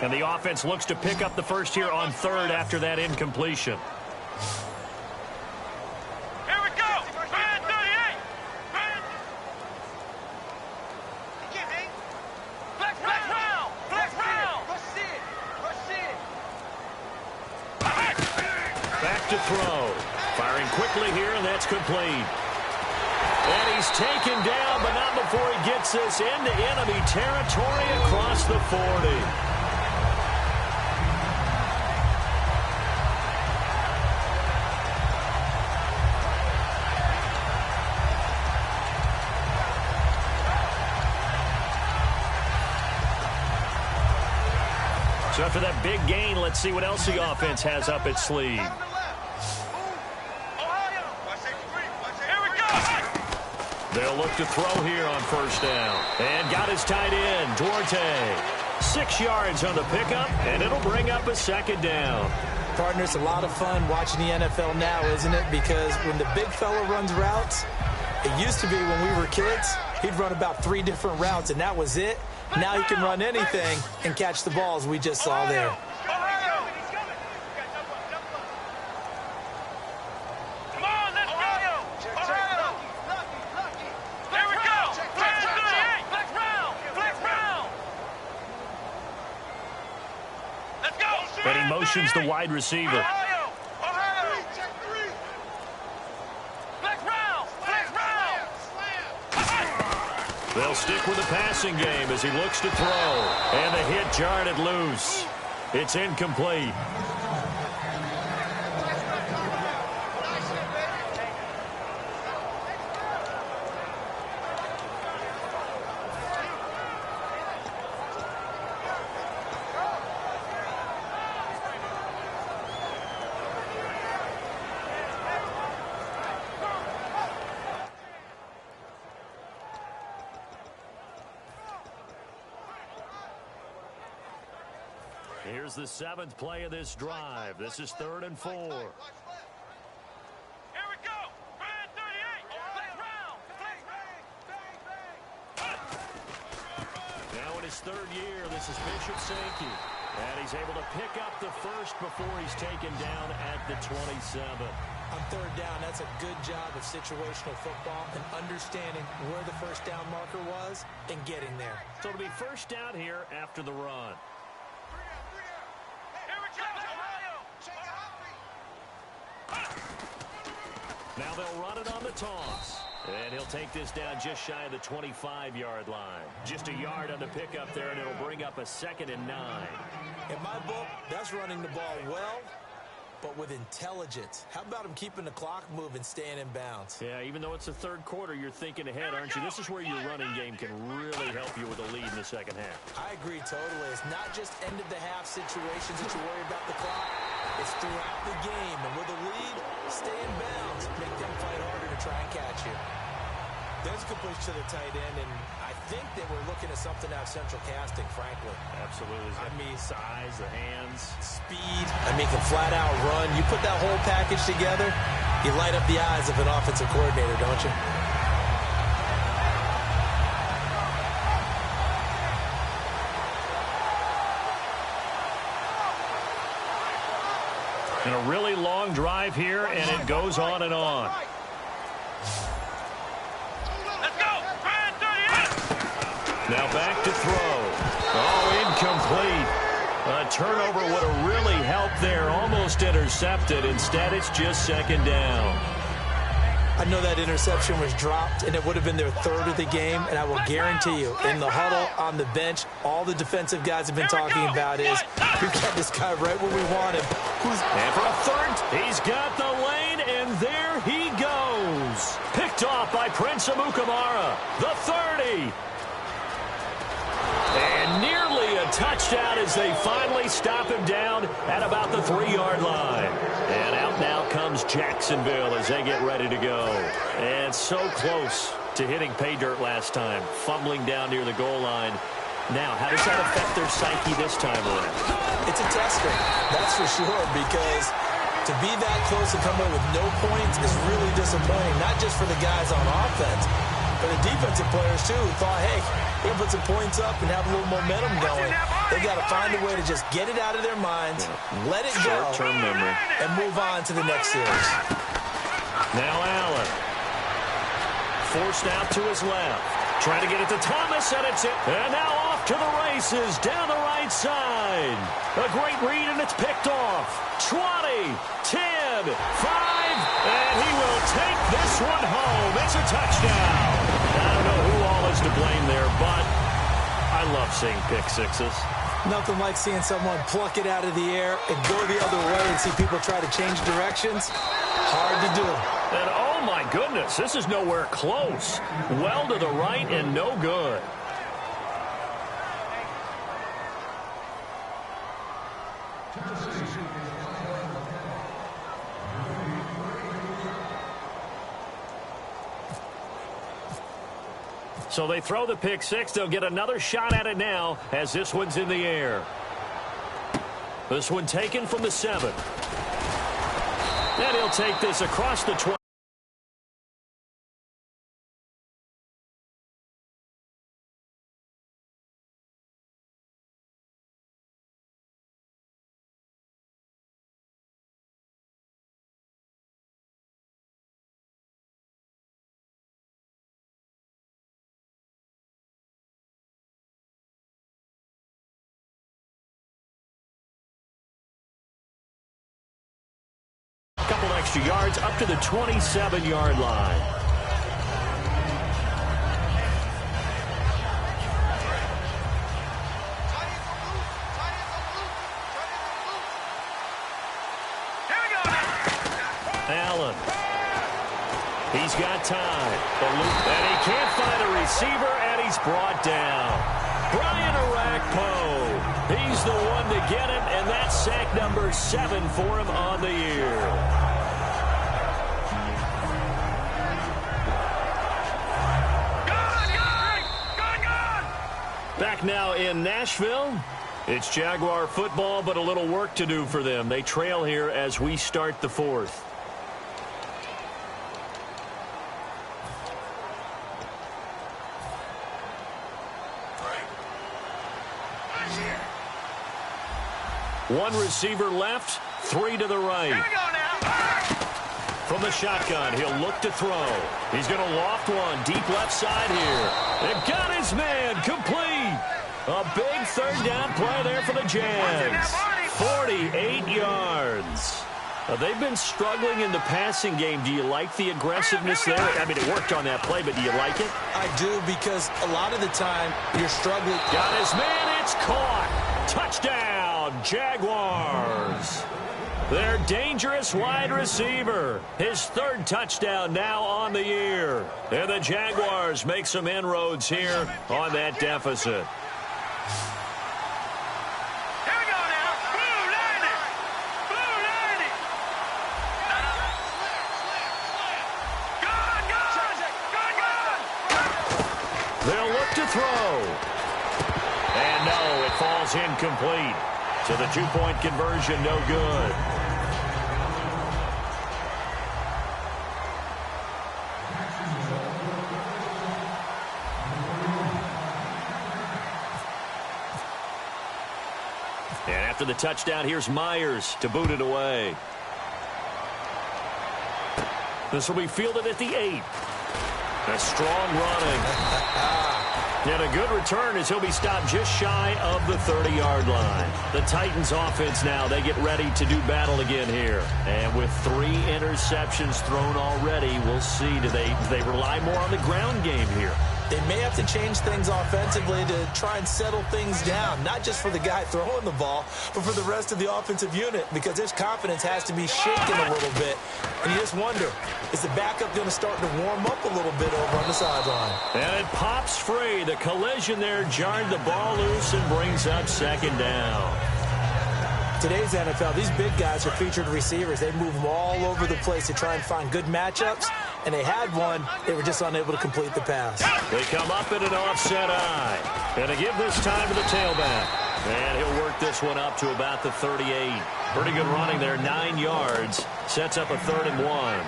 And the offense looks to pick up the first here on 3rd after that incompletion. To throw. Firing quickly here, and that's complete. And he's taken down, but not before he gets this into enemy territory across the 40. So after that big gain, let's see what else the offense has up its sleeve. They'll look to throw here on first down. And got his tight end, Duarte. 6 yards on the pickup, and it'll bring up a second down. Partner, it's a lot of fun watching the NFL now, isn't it? Because when the big fella runs routes, it used to be when we were kids, he'd run about 3 different routes, and that was it. Now he can run anything and catch the balls we just saw there. And he motions the wide receiver. They'll stick with the passing game as he looks to throw. And the hit jarred it loose. It's incomplete. Here's the 7th play of this drive. This is 3rd and 4. Here we go. Man 38. Let's round. Now in his 3rd year, this is Bishop Sankey. And he's able to pick up the first before he's taken down at the 27. On 3rd down, that's a good job of situational football and understanding where the first down marker was and getting there. So it'll be first down here after the run. Now they'll run it on the toss. And he'll take this down just shy of the 25-yard line. Just a yard on the pickup there, and it'll bring up a 2nd and 9. In my book, that's running the ball well, but with intelligence. How about him keeping the clock moving, staying in bounds? Yeah, even though it's the 3rd quarter, you're thinking ahead, aren't you? This is where your running game can really help you with a lead in the 2nd half. I agree totally. It's not just end-of-the-half situations that you worry about the clock. It's throughout the game. And with a lead, stay in bounds. Make them fight harder to try and catch you. There's a good push to the tight end, and I think they were looking at something out of central casting, frankly. Absolutely. I mean, size, the hands. Speed. I mean, can flat out run. You put that whole package together, you light up the eyes of an offensive coordinator, don't you? And a really long drive here, and it goes on and on. Let's go. Man 38. Now back to throw. Oh, incomplete. A turnover would have really helped there. Almost intercepted. Instead, it's just 2nd down. I know that interception was dropped, and it would have been their 3rd of the game, and I will guarantee you, in the huddle, on the bench, all the defensive guys have been talking about is, we've got this guy right where we want him. And for a 3rd, he's got the lane, and there he goes. Picked off by Prince Amukamara, the 30. And nearly a touchdown as they finally stop him down at about the 3-yard line. And out now comes Jacksonville as they get ready to go. And so close to hitting pay dirt last time, fumbling down near the goal line. Now, how does that affect their psyche this time around? It's a tester, that's for sure, because to be that close and come away with no points is really disappointing, not just for the guys on offense, but the defensive players, too, who thought, hey, they can put some points up and have a little momentum going. They've got to find a way to just get it out of their minds, let it go, short-term memory, and move on to the next series. Now Allen. Forced out to his left. Trying to get it to Thomas, and it's it. And now off to the races down the right side. A great read, and it's picked off. 20, 10, 5, and he will take this one home. It's a touchdown. I don't know who all is to blame there, but I love seeing pick sixes. Nothing like seeing someone pluck it out of the air and go the other way and see people try to change directions. Hard to do. And oh my goodness, this is nowhere close. Well to the right and no good. So they throw the pick six. They'll get another shot at it now as this one's in the air. This one taken from the 7. And he'll take this across the 20. Couple extra yards up to the 27-yard line. Allen. He's got time. And he can't find a receiver, and he's brought down. Brian Arakpo. He's the one to get him, and that's sack number 7 for him on the year. Back now in Nashville. It's Jaguar football, but a little work to do for them. They trail here as we start the 4th. One receiver left, 3 to the right. Here we go now. From the shotgun, he'll look to throw. He's going to loft one deep left side here. And got his man complete. A big third down play there for the Jags. 48 yards. They've been struggling in the passing game. Do you like the aggressiveness there? I mean, it worked on that play, but do you like it? I do, because a lot of the time you're struggling. Got his man. It's caught. Touchdown, Jaguars. Their dangerous wide receiver. His 3rd touchdown now on the year. And the Jaguars make some inroads here on that deficit. Here we go now. Blue landing. Blue landing. Good. They'll look to throw. And no, it falls incomplete. So the 2-point conversion, no good. And after the touchdown, here's Myers to boot it away. This will be fielded at the 8. A strong running. And a good return as he'll be stopped just shy of the 30-yard line. The Titans offense now, they get ready to do battle again here. And with 3 interceptions thrown already, we'll see. Do they rely more on the ground game here? They may have to change things offensively to try and settle things down, not just for the guy throwing the ball, but for the rest of the offensive unit, because his confidence has to be shaken a little bit. And you just wonder, is the backup going to start to warm up a little bit over on the sideline? And it pops free. The collision there jarred the ball loose and brings up 2nd down. Today's NFL, these big guys are featured receivers. They move them all over the place to try and find good matchups, and they had one. They were just unable to complete the pass. They come up in an offset eye. And to give this time to the tailback. And he'll work this one up to about the 38. Pretty good running there, 9 yards. Sets up a 3rd and 1.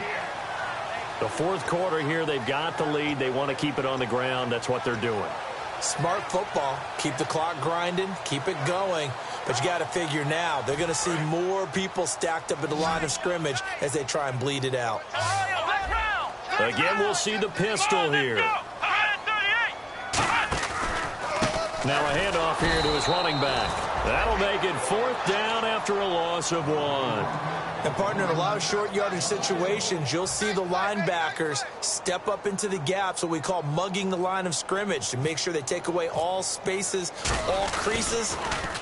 The 4th quarter here, they've got the lead. They want to keep it on the ground. That's what they're doing. Smart football. Keep the clock grinding. Keep it going. But you got to figure now, they're going to see more people stacked up at the line of scrimmage as they try and bleed it out. Again, we'll see the pistol here. Now a handoff here to his running back. That'll make it 4th down after a loss of 1. And, partner, in a lot of short yardage situations, you'll see the linebackers step up into the gaps, what we call mugging the line of scrimmage, to make sure they take away all spaces, all creases.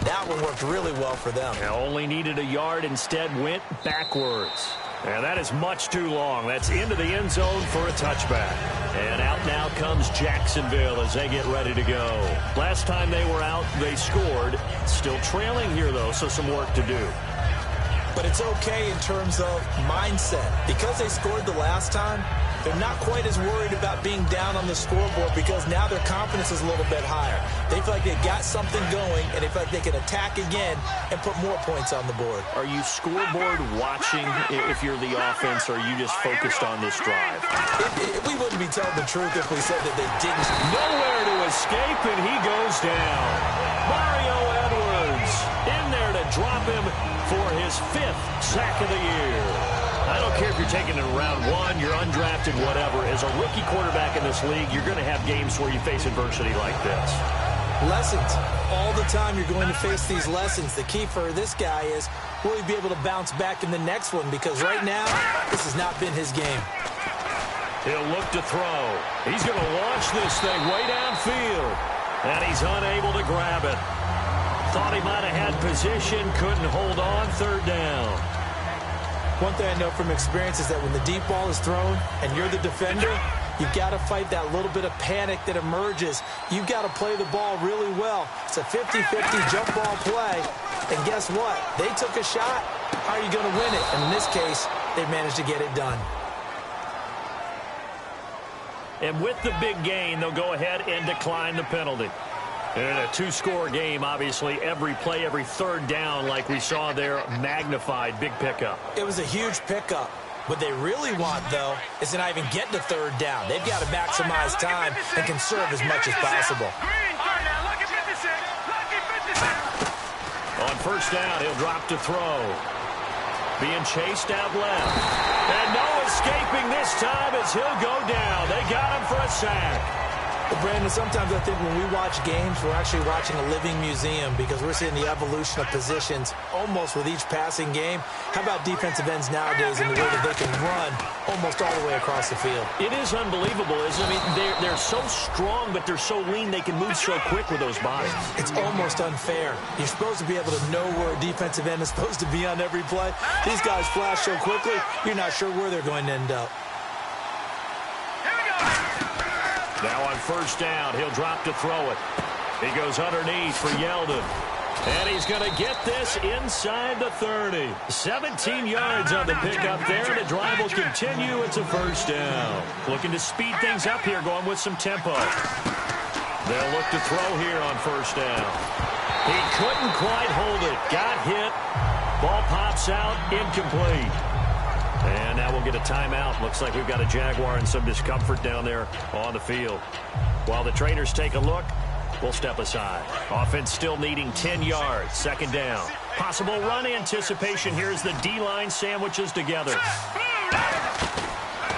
That one worked really well for them. They only needed a yard, instead went backwards. And that is much too long. That's into the end zone for a touchback. And out now comes Jacksonville as they get ready to go. Last time they were out, they scored. Still trailing here, though, so some work to do. But it's okay in terms of mindset. Because they scored the last time, They're not quite as worried about being down on the scoreboard because now their confidence is a little bit higher. They feel like they got something going, and they feel like they can attack again and put more points on the board. Are you scoreboard watching if you're the offense, or are you just focused on this drive? We wouldn't be telling the truth if we said that they didn't. Nowhere to escape, and he goes down. Mario Edwards in there to drop him for his 5th sack of the year. I don't care if you're taking it in round 1, you're undrafted, whatever. As a rookie quarterback in this league, you're going to have games where you face adversity like this. Lessons. All the time you're going to face these lessons. The key for this guy is, will he be able to bounce back in the next one? Because right now, this has not been his game. He'll look to throw. He's going to launch this thing way downfield. And he's unable to grab it. Thought he might have had position, couldn't hold on, 3rd down. One thing I know from experience is that when the deep ball is thrown and you're the defender, you've got to fight that little bit of panic that emerges. You've got to play the ball really well. It's a 50-50 jump ball play. And guess what? They took a shot. How are you going to win it? And in this case, they managed to get it done. And with the big gain, they'll go ahead and decline the penalty. In a 2-score game, obviously, every play, every 3rd down, like we saw there, magnified, big pickup. It was a huge pickup. What they really want, though, is to not even get to 3rd down. They've got to maximize time and conserve as much as possible. On 1st down, he'll drop to throw. Being chased out left. And no escaping this time as he'll go down. They got him for a sack. Well, Brandon, sometimes I think when we watch games, we're actually watching a living museum because we're seeing the evolution of positions almost with each passing game. How about defensive ends nowadays and the way that they can run almost all the way across the field? It is unbelievable, isn't it? I mean, they're so strong, but they're so lean they can move so quick with those bodies. It's almost unfair. You're supposed to be able to know where a defensive end is supposed to be on every play. These guys flash so quickly, you're not sure where they're going to end up. Now on 1st down, he'll drop to throw it. He goes underneath for Yeldon. And he's going to get this inside the 30. 17 yards on the pickup there. The drive will continue. It's a 1st down. Looking to speed things up here, going with some tempo. They'll look to throw here on 1st down. He couldn't quite hold it. Got hit. Ball pops out. Incomplete. And now we'll get a timeout. Looks like we've got a Jaguar in some discomfort down there on the field. While the trainers take a look, we'll step aside. Offense still needing 10 yards. 2nd down. Possible run anticipation here as the D-line sandwiches together.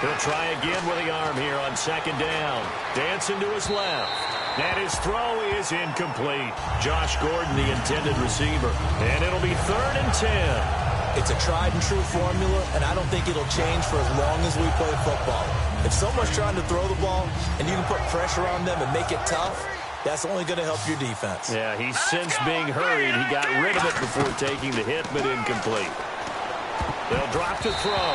He'll try again with the arm here on 2nd down. Dancing to his left. And his throw is incomplete. Josh Gordon, the intended receiver. And it'll be 3rd and 10. It's a tried-and-true formula, and I don't think it'll change for as long as we play football. If someone's trying to throw the ball and you can put pressure on them and make it tough, that's only going to help your defense. Yeah, he's since being hurried. He got rid of it before taking the hit, but incomplete. They'll drop to throw.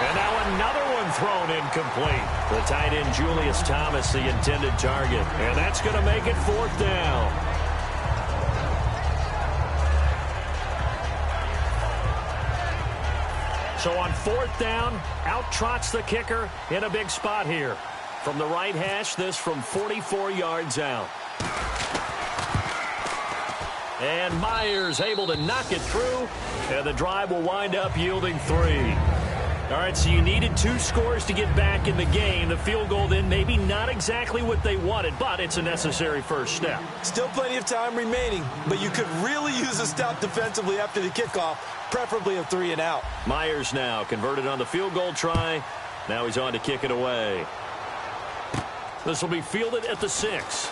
And now another one thrown incomplete. The tight end, Julius Thomas, the intended target. And that's going to make it 4th down. So on 4th down, out trots the kicker in a big spot here. From the right hash, this from 44 yards out. And Myers able to knock it through, and the drive will wind up yielding 3. All right, so you needed 2 scores to get back in the game. The field goal then maybe not exactly what they wanted, but it's a necessary 1st step. Still plenty of time remaining, but you could really use a stop defensively after the kickoff, preferably a 3 and out. Myers now converted on the field goal try. Now he's on to kick it away. This will be fielded at the 6.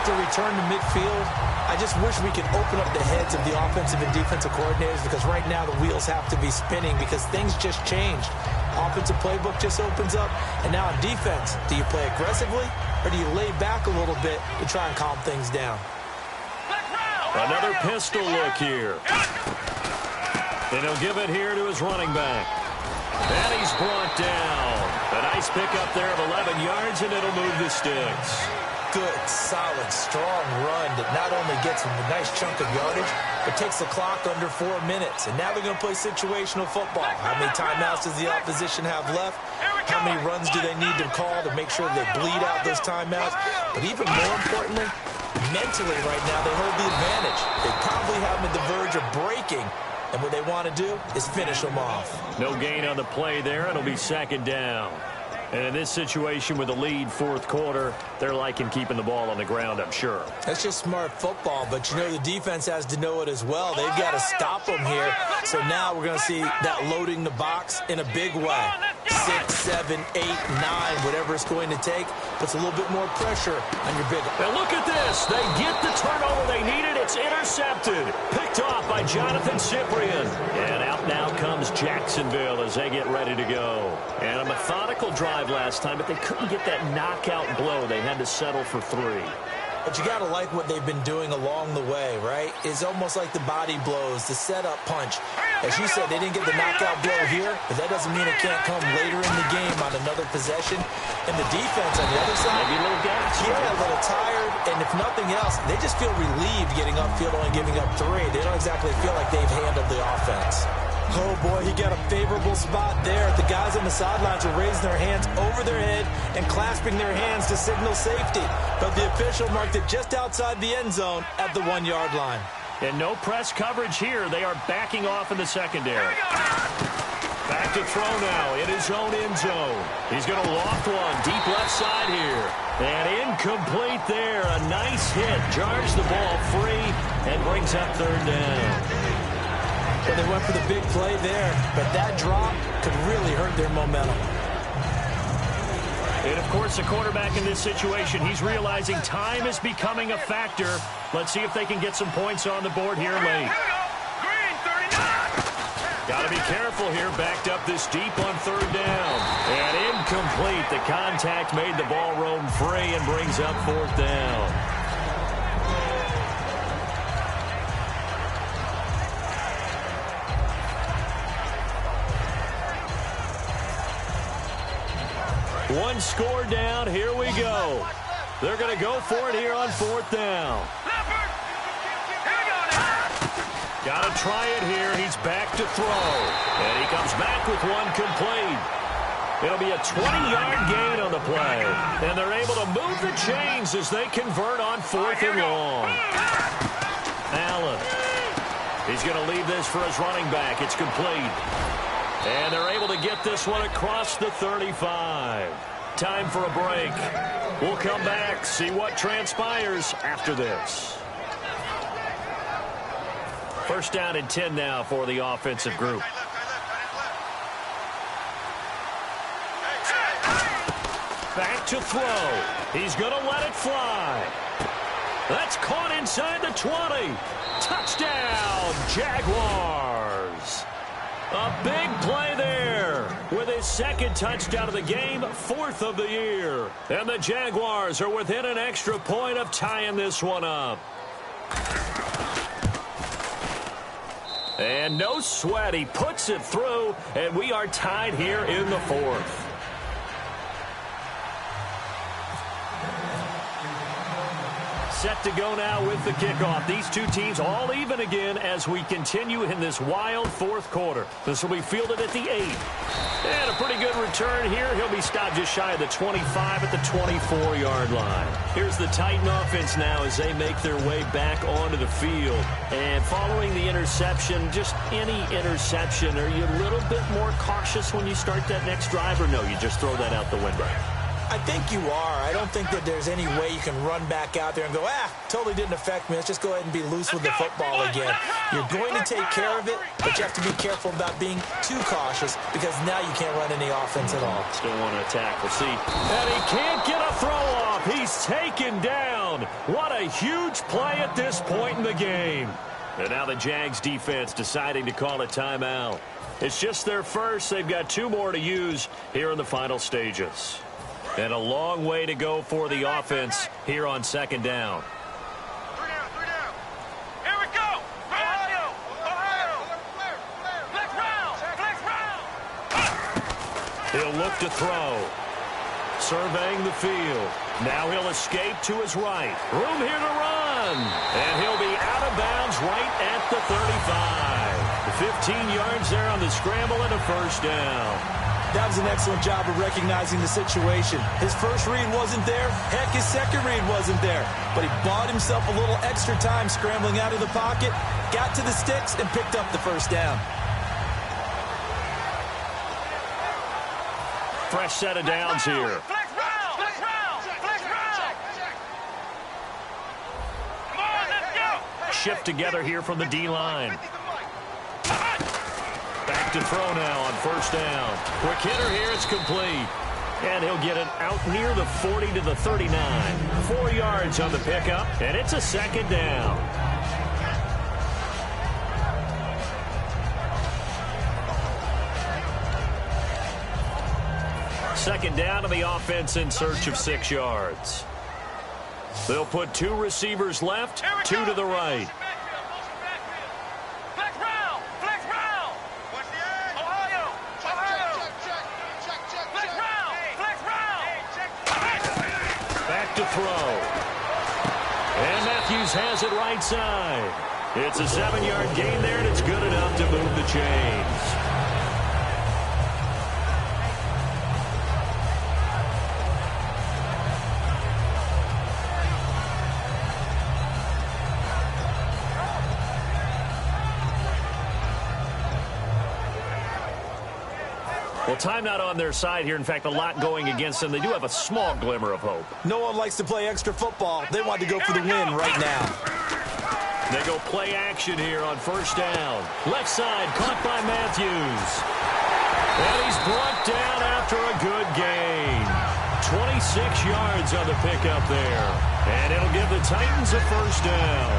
To return to midfield, I just wish we could open up the heads of the offensive and defensive coordinators, because right now the wheels have to be spinning because things just changed. Offensive playbook just opens up, and now on defense, do you play aggressively or do you lay back a little bit to try and calm things down? Another pistol look here. And he'll give it here to his running back. And he's brought down. A nice pickup there of 11 yards, and it'll move the sticks. good, solid, strong run that not only gets them a nice chunk of yardage, but takes the clock under 4 minutes. And now they're going to play situational football. How many timeouts does the opposition have left? How many runs do they need to call to make sure they bleed out those timeouts? But even more importantly, mentally right now, they hold the advantage. They probably have them at the verge of breaking. And what they want to do is finish them off. No gain on the play there. It'll be second down. And in this situation with the lead fourth quarter, they're liking keeping the ball on the ground, I'm sure. That's just smart football, but you know the defense has to know it as well. They've got to stop them here. So now we're going to see that loading the box in a big way. 6, 7, 8, 9, whatever it's going to take, puts a little bit more pressure on your big. Now look at this. They get the turnover they needed. It's intercepted. Picked off by Jonathan Cyprien. And out now comes Jacksonville as they get ready to go. And a methodical drive last time, but they couldn't get that knockout blow. They had to settle for 3. But you got to like what they've been doing along the way, right? It's almost like the body blows, the setup punch. As you said, they didn't get the knockout blow here, but that doesn't mean it can't come later in the game on another possession. And the defense on the other side, maybe a little gas. Yeah, a little tired. And if nothing else, they just feel relieved getting upfield, only giving up 3. They don't exactly feel like they've handled the offense. Oh, boy, he got a favorable spot there. The guys on the sidelines are raising their hands over their head and clasping their hands to signal safety. But the official marked it just outside the end zone at the 1-yard line. And no press coverage here. They are backing off in the secondary. Back to throw now in his own end zone. He's going to loft one deep left side here. And incomplete there. A nice hit. Jars the ball free and brings up third down. Well, they went for the big play there, but that drop could really hurt their momentum. And, of course, the quarterback in this situation, he's realizing time is becoming a factor. Let's see if they can get some points on the board here late. Got to be careful here, backed up this deep on third down. And incomplete. The contact made the ball roam free and brings up fourth down. One score down. Here we go. They're going to go for it here on fourth down. Got to try it here. He's back to throw. And he comes back with one complete. It'll be a 20-yard gain on the play. And they're able to move the chains as they convert on fourth and long. Allen. He's going to leave this for his running back. It's complete. And they're able to get this one across the 35. Time for a break. We'll come back, see what transpires after this. First down and 10 now for the offensive group. Back to throw. He's going to let it fly. That's caught inside the 20. Touchdown, Jaguars. A big play there with his second touchdown of the game, 4th of the year. And the Jaguars are within an extra point of tying this one up. And no sweat, he puts it through, and we are tied here in the 4th. Set to go now with the kickoff. These two teams all even again as we continue in this wild fourth quarter. This will be fielded at the 8. And a pretty good return here. He'll be stopped just shy of the 25 at the 24-yard line. Here's the Titan offense now as they make their way back onto the field. And following the interception, just any interception, are you a little bit more cautious when you start that next drive, or no, you just throw that out the window? I think you are. I don't think that there's any way you can run back out there and go, totally didn't affect me. Let's just go ahead and be loose with the football again. You're going to take care of it, but you have to be careful about being too cautious because now you can't run any offense at all. Still want to attack. We'll see. And he can't get a throw off. He's taken down. What a huge play at this point in the game. And now the Jags defense deciding to call a timeout. It's just their first. They've got 2 more to use here in the final stages. And a long way to go for the offense here on second down. 3 down. Here we go. Ohio. Flex round. He'll look to throw. Surveying the field. Now he'll escape to his right. Room here to run. And he'll be out of bounds right at the 35. 15 yards there on the scramble and a first down. That was an excellent job of recognizing the situation. His first read wasn't there. Heck, his second read wasn't there. But he bought himself a little extra time scrambling out of the pocket, got to the sticks, and picked up the first down. Fresh set of downs here. Flex round! Flex round! Flex round! Come on, let's go! Shift together here from the D-line. Back to throw now on first down. Quick hitter here, it's complete. And he'll get it out near the 40 to the 39. 4 yards on the pickup, and it's a second down. Second down to the offense in search of 6 yards. They'll put 2 receivers left, 2 to the right. Flex round! Flex round! Ohio! Ohio! Flex round! Flex round! Back to throw. And Matthews has it right side. It's a 7-yard gain there, and it's good enough to move the chains. Well, time not on their side here. In fact, a lot going against them. They do have a small glimmer of hope. No one likes to play extra football. They want to go for the win right now. They go play action here on first down. Left side caught by Matthews. And he's brought down after a good gain. 26 yards on the pickup there. And it'll give the Titans a first down.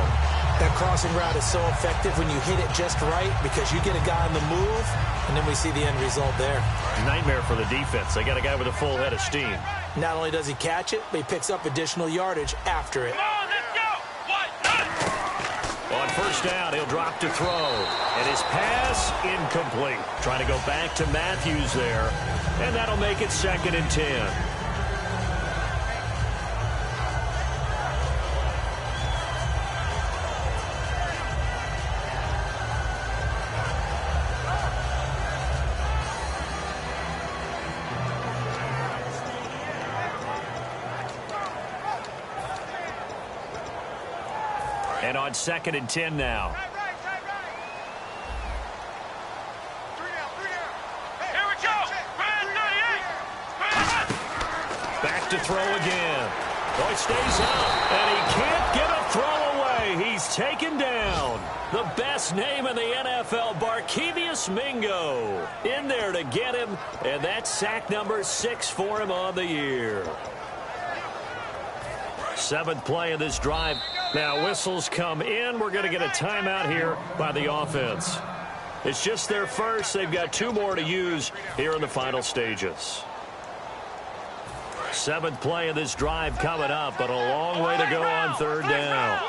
That crossing route is so effective when you hit it just right because you get a guy on the move, and then we see the end result there. Nightmare for the defense. They got a guy with a full head of steam. Not only does he catch it, but he picks up additional yardage after it. Come on, let's go! On first down, he'll drop to throw. And his pass incomplete. Trying to go back to Matthews there. And that'll make it 2nd and 10. And on 2nd and 10 now. Here we go! Brand 38! Back to throw again. Oh, he stays out, and he can't get a throw away. He's taken down. The best name in the NFL, Barkevious Mingo, in there to get him, and that's sack number 6 for him on the year. 7th play of this drive. Now whistles come in. We're going to get a timeout here by the offense. It's just their first. They've got 2 more to use here in the final stages. 7th play of this drive coming up, but a long way to go on 3rd down.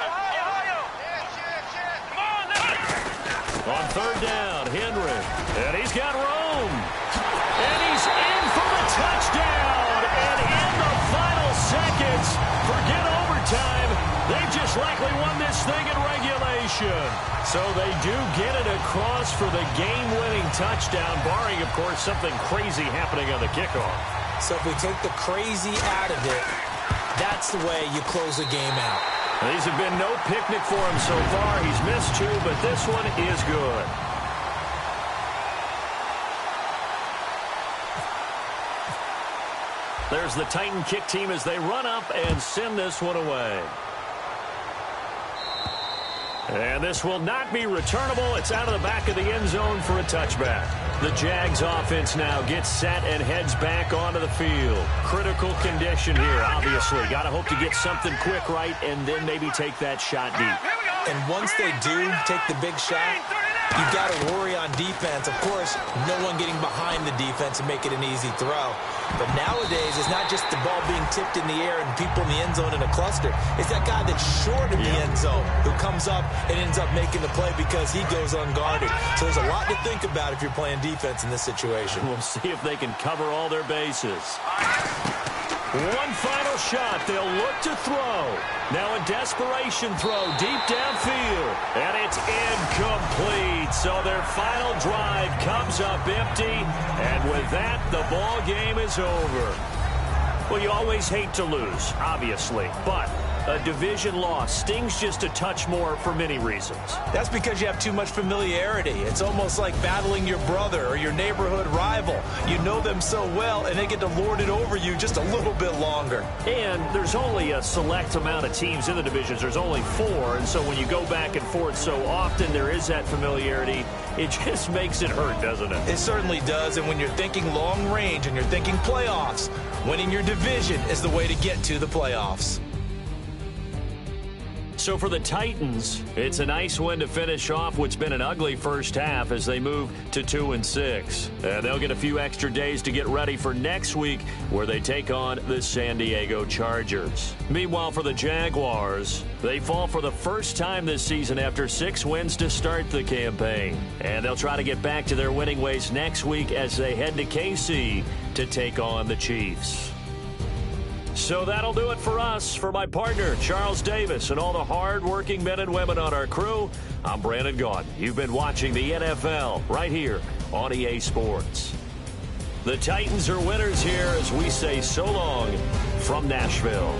On 3rd down, Henry. And he's got room. And he's in for the touchdown. And in the final seconds, forget overtime. They just likely won this thing in regulation. So they do get it across for the game-winning touchdown, barring, of course, something crazy happening on the kickoff. So if we take the crazy out of it, that's the way you close the game out. These have been no picnic for him so far. He's missed 2, but this one is good. There's the Titan kick team as they run up and send this one away. And this will not be returnable. It's out of the back of the end zone for a touchback. The Jags offense now gets set and heads back onto the field. Critical condition here, obviously. Got to hope to get something quick right and then maybe take that shot deep. And once they do take the big shot, you've got to worry on defense. Of course, no one getting behind the defense and make it an easy throw. But nowadays, it's not just the ball being tipped in the air and people in the end zone in a cluster. It's that guy that's short of the end zone who comes up and ends up making the play because he goes unguarded. So there's a lot to think about if you're playing defense in this situation. We'll see if they can cover all their bases. One final shot. They'll look to throw. Now a desperation throw deep downfield. And it's incomplete. So their final drive comes up empty. And with that, the ball game is over. Well, you always hate to lose, obviously. But a division loss stings just a touch more for many reasons. That's because you have too much familiarity. It's almost like battling your brother or your neighborhood rival. You know them so well, and they get to lord it over you just a little bit longer. And there's only a select amount of teams in the divisions. There's only 4, and so when you go back and forth so often, there is that familiarity. It just makes it hurt, doesn't it? It certainly does, and when you're thinking long range and you're thinking playoffs, winning your division is the way to get to the playoffs. So for the Titans, it's a nice win to finish off what's been an ugly first half as they move to 2-6. And they'll get a few extra days to get ready for next week where they take on the San Diego Chargers. Meanwhile, for the Jaguars, they fall for the first time this season after 6 wins to start the campaign. And they'll try to get back to their winning ways next week as they head to KC to take on the Chiefs. So that'll do it for us. For my partner, Charles Davis, and all the hard-working men and women on our crew, I'm Brandon Gaudin. You've been watching the NFL right here on EA Sports. The Titans are winners here as we say so long from Nashville.